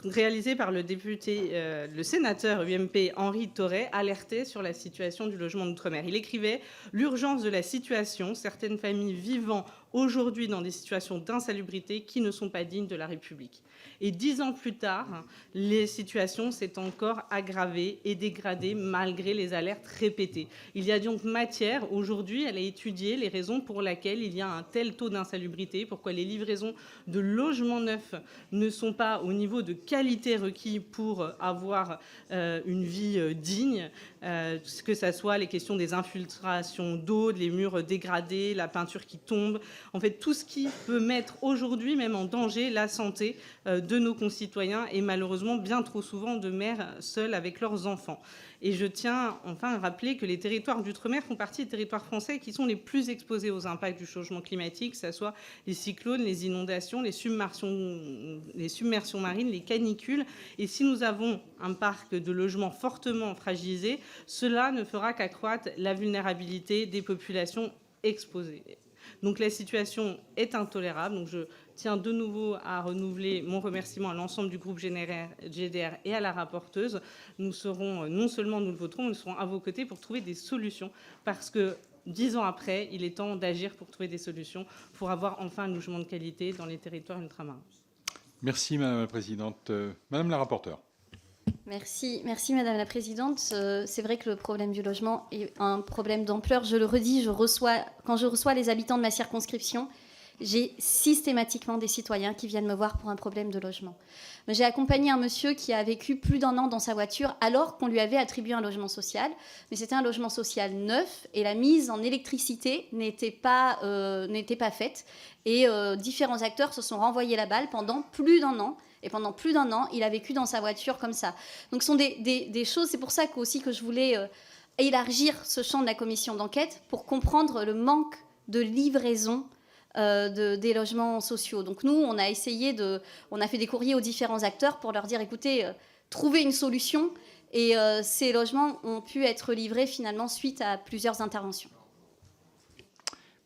réalisé par le député, le sénateur UMP Henri Thorey, alertait sur la situation du logement d'outre-mer. Il écrivait « L'urgence de la situation, certaines familles vivant aujourd'hui dans des situations d'insalubrité qui ne sont pas dignes de la République ». Et 10 ans plus tard, les situations s'est encore aggravées et dégradées malgré les alertes répétées. Il y a donc matière aujourd'hui à étudier les raisons pour lesquelles il y a un tel taux d'insalubrité, pourquoi les livraisons de logements neufs ne sont pas au niveau de qualité requis pour avoir une vie digne, que ce soit les questions des infiltrations d'eau, les murs dégradés, la peinture qui tombe, en fait tout ce qui peut mettre aujourd'hui même en danger la santé de nos concitoyens et malheureusement bien trop souvent de mères seules avec leurs enfants. Et je tiens enfin à rappeler que les territoires d'outre-mer font partie des territoires français qui sont les plus exposés aux impacts du changement climatique, que ce soit les cyclones, les inondations, les submersions marines, les canicules. Et si nous avons un parc de logements fortement fragilisé, cela ne fera qu'accroître la vulnérabilité des populations exposées. Donc la situation est intolérable. Donc je tiens de nouveau à renouveler mon remerciement à l'ensemble du groupe GDR et à la rapporteuse. Nous serons, non seulement nous le voterons, mais nous serons à vos côtés pour trouver des solutions. Parce que 10 ans après, il est temps d'agir pour trouver des solutions, pour avoir enfin un logement de qualité dans les territoires ultramarins. Merci Madame la Présidente. Madame la rapporteure. Merci Madame la Présidente. C'est vrai que le problème du logement est un problème d'ampleur. Je le redis, quand je reçois les habitants de ma circonscription, j'ai systématiquement des citoyens qui viennent me voir pour un problème de logement. J'ai accompagné un monsieur qui a vécu plus d'1 an dans sa voiture alors qu'on lui avait attribué un logement social. Mais c'était un logement social neuf et la mise en électricité n'était pas faite. Et différents acteurs se sont renvoyés la balle pendant plus d'1 an. Et pendant plus d'1 an, il a vécu dans sa voiture comme ça. Donc ce sont des choses, c'est pour ça aussi que je voulais élargir ce champ de la commission d'enquête pour comprendre le manque de livraison des logements sociaux. Donc nous, on a fait des courriers aux différents acteurs pour leur dire, écoutez, trouvez une solution. Et ces logements ont pu être livrés finalement suite à plusieurs interventions.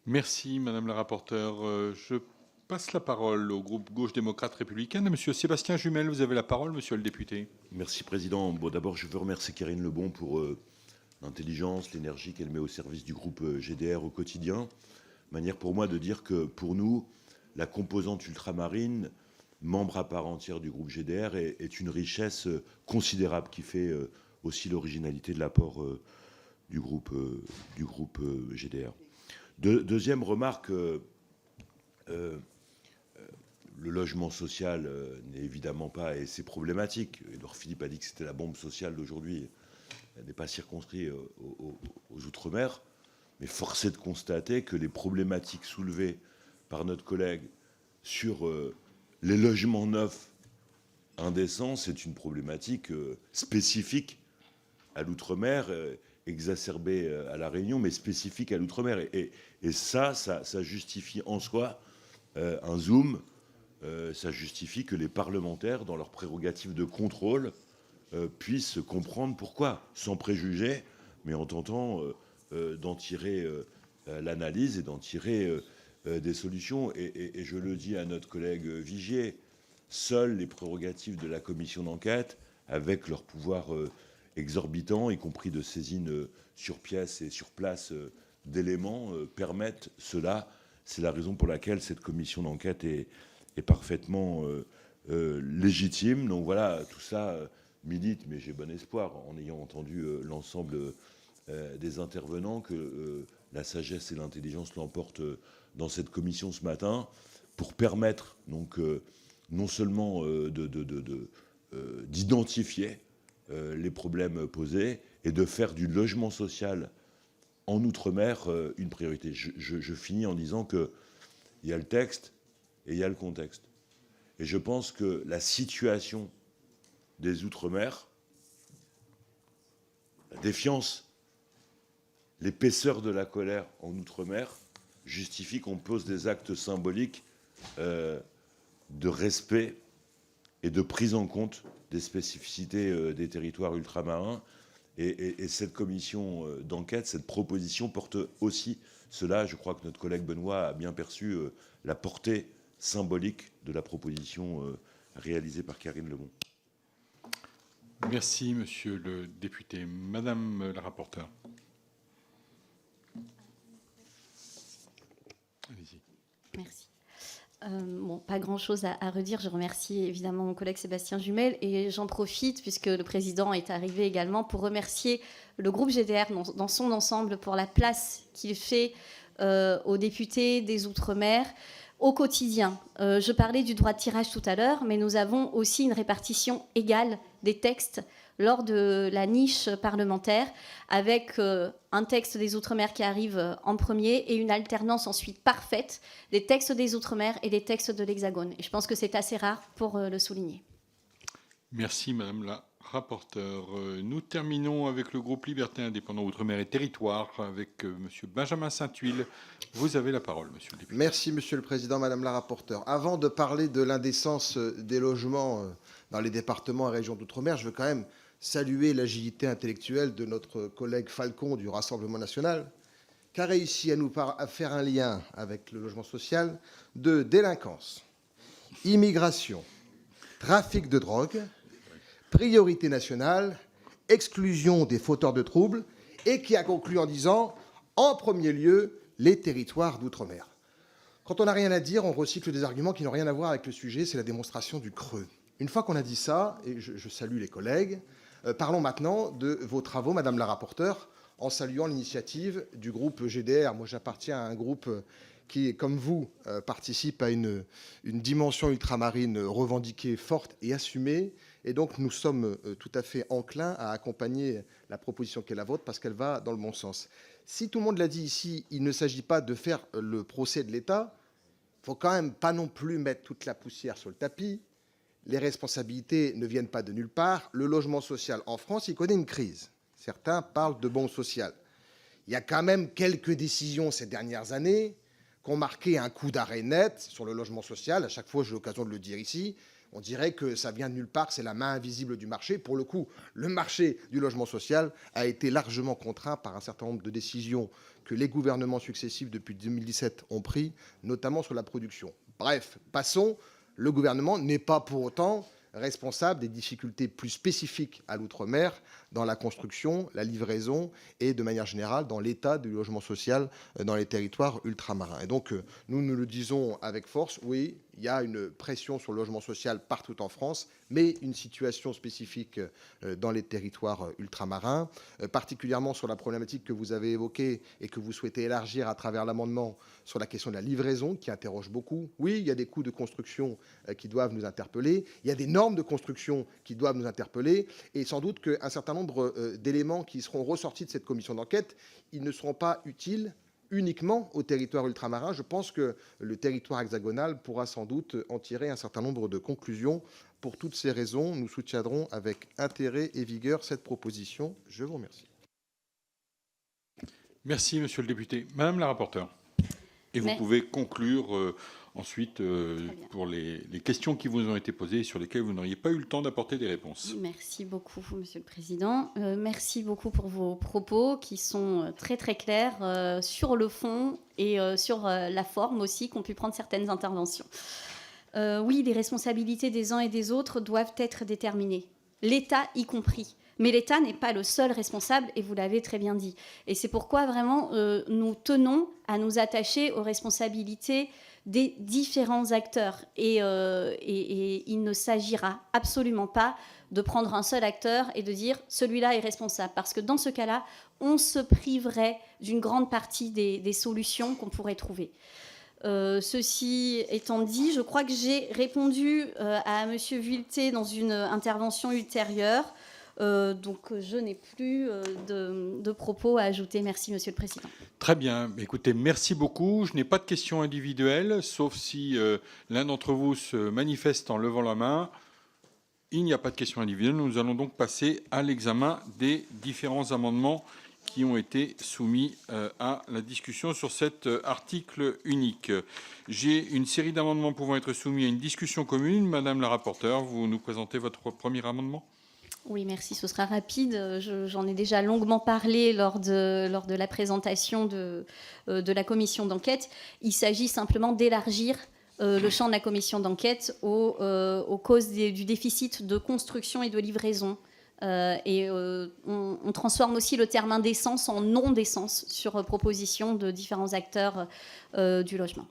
Merci Madame la rapporteure. Je passe la parole au groupe Gauche démocrate républicaine. Monsieur Sébastien Jumel, vous avez la parole, monsieur le député. Merci Président. Bon, d'abord, je veux remercier Karine Lebon pour l'intelligence, l'énergie qu'elle met au service du groupe GDR au quotidien. Manière pour moi de dire que pour nous, la composante ultramarine membre à part entière du groupe GDR, est une richesse considérable qui fait aussi l'originalité de l'apport du groupe GDR. Deuxième remarque, le logement social n'est évidemment pas, et c'est problématique. Édouard Philippe a dit que c'était la bombe sociale d'aujourd'hui. Elle n'est pas circonscrite aux Outre-mer, mais force est de constater que les problématiques soulevées par notre collègue sur les logements neufs indécents, c'est une problématique spécifique à l'Outre-mer, exacerbée à La Réunion, mais spécifique à l'Outre-mer. Et ça justifie en soi un zoom, ça justifie que les parlementaires, dans leurs prérogatives de contrôle, puissent comprendre pourquoi, sans préjugés, mais en tentant d'en tirer l'analyse et d'en tirer des solutions. Et je le dis à notre collègue Vigier, seules les prérogatives de la commission d'enquête, avec leur pouvoir exorbitant, y compris de saisine sur pièce et sur place d'éléments, permettent cela. C'est la raison pour laquelle cette commission d'enquête est parfaitement légitime. Donc voilà, tout ça milite, mais j'ai bon espoir, en ayant entendu l'ensemble des intervenants, que la sagesse et l'intelligence l'emportent dans cette commission ce matin, pour permettre donc non seulement d'identifier les problèmes posés et de faire du logement social en Outre-mer une priorité. Je finis en disant qu'il y a le texte et il y a le contexte. Et je pense que la situation des Outre-mer, la défiance, l'épaisseur de la colère en Outre-mer justifie qu'on pose des actes symboliques de respect et de prise en compte des spécificités des territoires ultramarins. Et cette commission d'enquête, cette proposition porte aussi cela. Je crois que notre collègue Benoît a bien perçu la portée symbolique de la proposition réalisée par Karine Lebon. Merci, monsieur le député. Madame la rapporteure. Allez-y. Merci. Bon, pas grand-chose à redire. Je remercie évidemment mon collègue Sébastien Jumel et j'en profite, puisque le président est arrivé également, pour remercier le groupe GDR dans son ensemble pour la place qu'il fait aux députés des Outre-mer au quotidien. Je parlais du droit de tirage tout à l'heure, mais nous avons aussi une répartition égale des textes lors de la niche parlementaire, avec un texte des Outre-mer qui arrive en premier et une alternance ensuite parfaite des textes des Outre-mer et des textes de l'Hexagone. Et je pense que c'est assez rare pour le souligner. Merci, madame la rapporteure. Nous terminons avec le groupe Liberté Indépendant Outre-mer et Territoire, avec monsieur Benjamin Saint-Huil. Vous avez la parole, monsieur le député. Merci, monsieur le président, madame la rapporteure. Avant de parler de l'indécence des logements dans les départements et régions d'outre-mer, je veux quand même saluer l'agilité intellectuelle de notre collègue Falcon du Rassemblement national, qui a réussi à faire un lien avec le logement social de délinquance, immigration, trafic de drogue, priorité nationale, exclusion des fauteurs de troubles, et qui a conclu en disant, en premier lieu, les territoires d'outre-mer. Quand on n'a rien à dire, on recycle des arguments qui n'ont rien à voir avec le sujet, c'est la démonstration du creux. Une fois qu'on a dit ça, et je salue les collègues, parlons maintenant de vos travaux, madame la rapporteure, en saluant l'initiative du groupe GDR. Moi, j'appartiens à un groupe qui, comme vous, participe à une dimension ultramarine revendiquée, forte et assumée. Et donc, nous sommes tout à fait enclins à accompagner la proposition qui est la vôtre parce qu'elle va dans le bon sens. Si tout le monde l'a dit ici, il ne s'agit pas de faire le procès de l'État. Il ne faut quand même pas non plus mettre toute la poussière sur le tapis. Les responsabilités ne viennent pas de nulle part. Le logement social en France, il connaît une crise. Certains parlent de bombe sociale. Il y a quand même quelques décisions ces dernières années qui ont marqué un coup d'arrêt net sur le logement social. À chaque fois, j'ai l'occasion de le dire ici. On dirait que ça vient de nulle part, c'est la main invisible du marché. Pour le coup, le marché du logement social a été largement contraint par un certain nombre de décisions que les gouvernements successifs depuis 2017 ont prises, notamment sur la production. Bref, passons. Le gouvernement n'est pas pour autant responsable des difficultés plus spécifiques à l'outre-mer dans la construction, la livraison et de manière générale dans l'état du logement social dans les territoires ultramarins. Et donc nous le disons avec force, oui, il y a une pression sur le logement social partout en France, mais une situation spécifique dans les territoires ultramarins, particulièrement sur la problématique que vous avez évoquée et que vous souhaitez élargir à travers l'amendement sur la question de la livraison, qui interroge beaucoup. Oui, il y a des coûts de construction qui doivent nous interpeller, il y a des normes de construction qui doivent nous interpeller, et sans doute qu'un certain nombre d'éléments qui seront ressortis de cette commission d'enquête, ils ne seront pas utiles uniquement au territoire ultramarin. Je pense que le territoire hexagonal pourra sans doute en tirer un certain nombre de conclusions. Pour toutes ces raisons, nous soutiendrons avec intérêt et vigueur cette proposition. Je vous remercie. Merci, monsieur le député. Madame la rapporteure. Et vous pouvez conclure ensuite pour les questions qui vous ont été posées et sur lesquelles vous n'auriez pas eu le temps d'apporter des réponses. Merci beaucoup, Monsieur le Président. Merci beaucoup pour vos propos qui sont très très clairs sur le fond et sur la forme aussi qu'ont pu prendre certaines interventions. Oui, les responsabilités des uns et des autres doivent être déterminées, l'État y compris. Mais l'État n'est pas le seul responsable, et vous l'avez très bien dit. Et c'est pourquoi vraiment nous tenons à nous attacher aux responsabilités des différents acteurs. Et il ne s'agira absolument pas de prendre un seul acteur et de dire celui-là est responsable. Parce que dans ce cas-là, on se priverait d'une grande partie des solutions qu'on pourrait trouver. Ceci étant dit, je crois que j'ai répondu à M. Vuilletet dans une intervention ultérieure. Donc je n'ai plus de propos à ajouter. Merci, Monsieur le Président. Très bien. Écoutez, merci beaucoup. Je n'ai pas de questions individuelles, sauf si l'un d'entre vous se manifeste en levant la main. Il n'y a pas de questions individuelles. Nous allons donc passer à l'examen des différents amendements qui ont été soumis à la discussion sur cet article unique. J'ai une série d'amendements pouvant être soumis à une discussion commune. Madame la rapporteure, vous nous présentez votre premier amendement ? Oui, merci, ce sera rapide. J'en ai déjà longuement parlé lors de la présentation de la commission d'enquête. Il s'agit simplement d'élargir le champ de la commission d'enquête aux causes du déficit de construction et de livraison. On transforme aussi le terme indécence en non-décence sur proposition de différents acteurs du logement.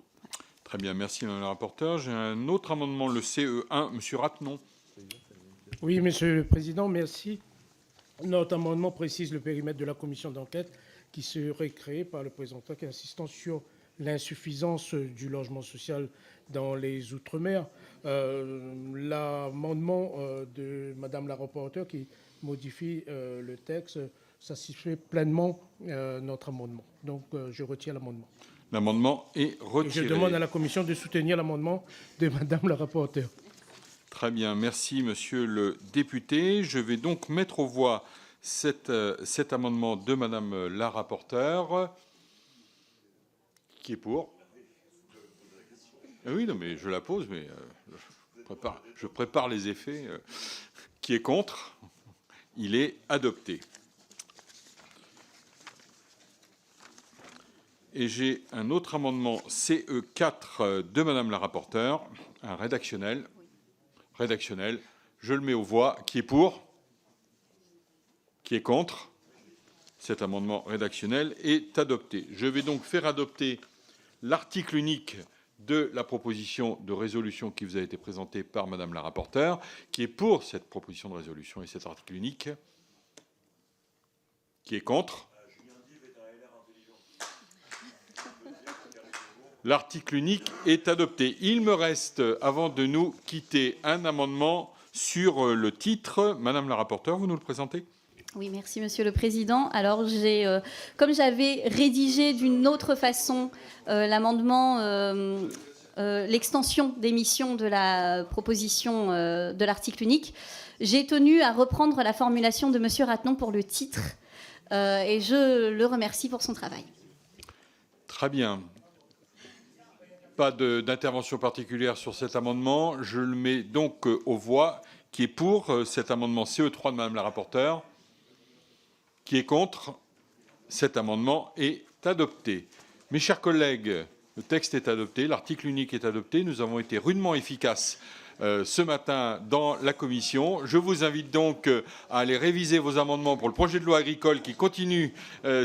Très bien, merci Madame la rapporteure. J'ai un autre amendement, le CE1, Monsieur Rattenon. Oui, Monsieur le Président, merci. Notre amendement précise le périmètre de la commission d'enquête qui serait créée par le présent acte, insistant sur l'insuffisance du logement social dans les Outre-mer. L'amendement de Madame la rapporteure qui modifie le texte satisfait pleinement notre amendement. Donc, je retire l'amendement. L'amendement est retiré. Et je demande à la Commission de soutenir l'amendement de Madame la rapporteure. Très bien, merci Monsieur le député. Je vais donc mettre aux voix cet amendement de Madame la rapporteure. Qui est pour ? Oui, non, mais je la pose, mais je prépare les effets. Qui est contre ? Il est adopté. Et j'ai un autre amendement CE4 de Madame la rapporteure, un rédactionnel. Rédactionnel. Je le mets aux voix. Qui est pour ? Qui est contre ? Cet amendement rédactionnel est adopté. Je vais donc faire adopter l'article unique de la proposition de résolution qui vous a été présentée par Madame la rapporteure. Qui est pour cette proposition de résolution et cet article unique ? Qui est contre ? L'article unique est adopté. Il me reste, avant de nous quitter, un amendement sur le titre. Madame la rapporteure, vous nous le présentez ? Oui, merci Monsieur le Président. Alors, comme j'avais rédigé d'une autre façon l'amendement, l'extension des missions de la proposition de l'article unique, j'ai tenu à reprendre la formulation de Monsieur Rattenon pour le titre et je le remercie pour son travail. Très bien. Pas d'intervention particulière sur cet amendement. Je le mets donc aux voix. Qui est pour cet amendement CE3 de Madame la rapporteure ? Qui est contre ? Cet amendement est adopté. Mes chers collègues, le texte est adopté, l'article unique est adopté. Nous avons été rudement efficaces ce matin dans la commission. Je vous invite donc à aller réviser vos amendements pour le projet de loi agricole qui continue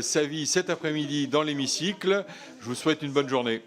sa vie cet après-midi dans l'hémicycle. Je vous souhaite une bonne journée.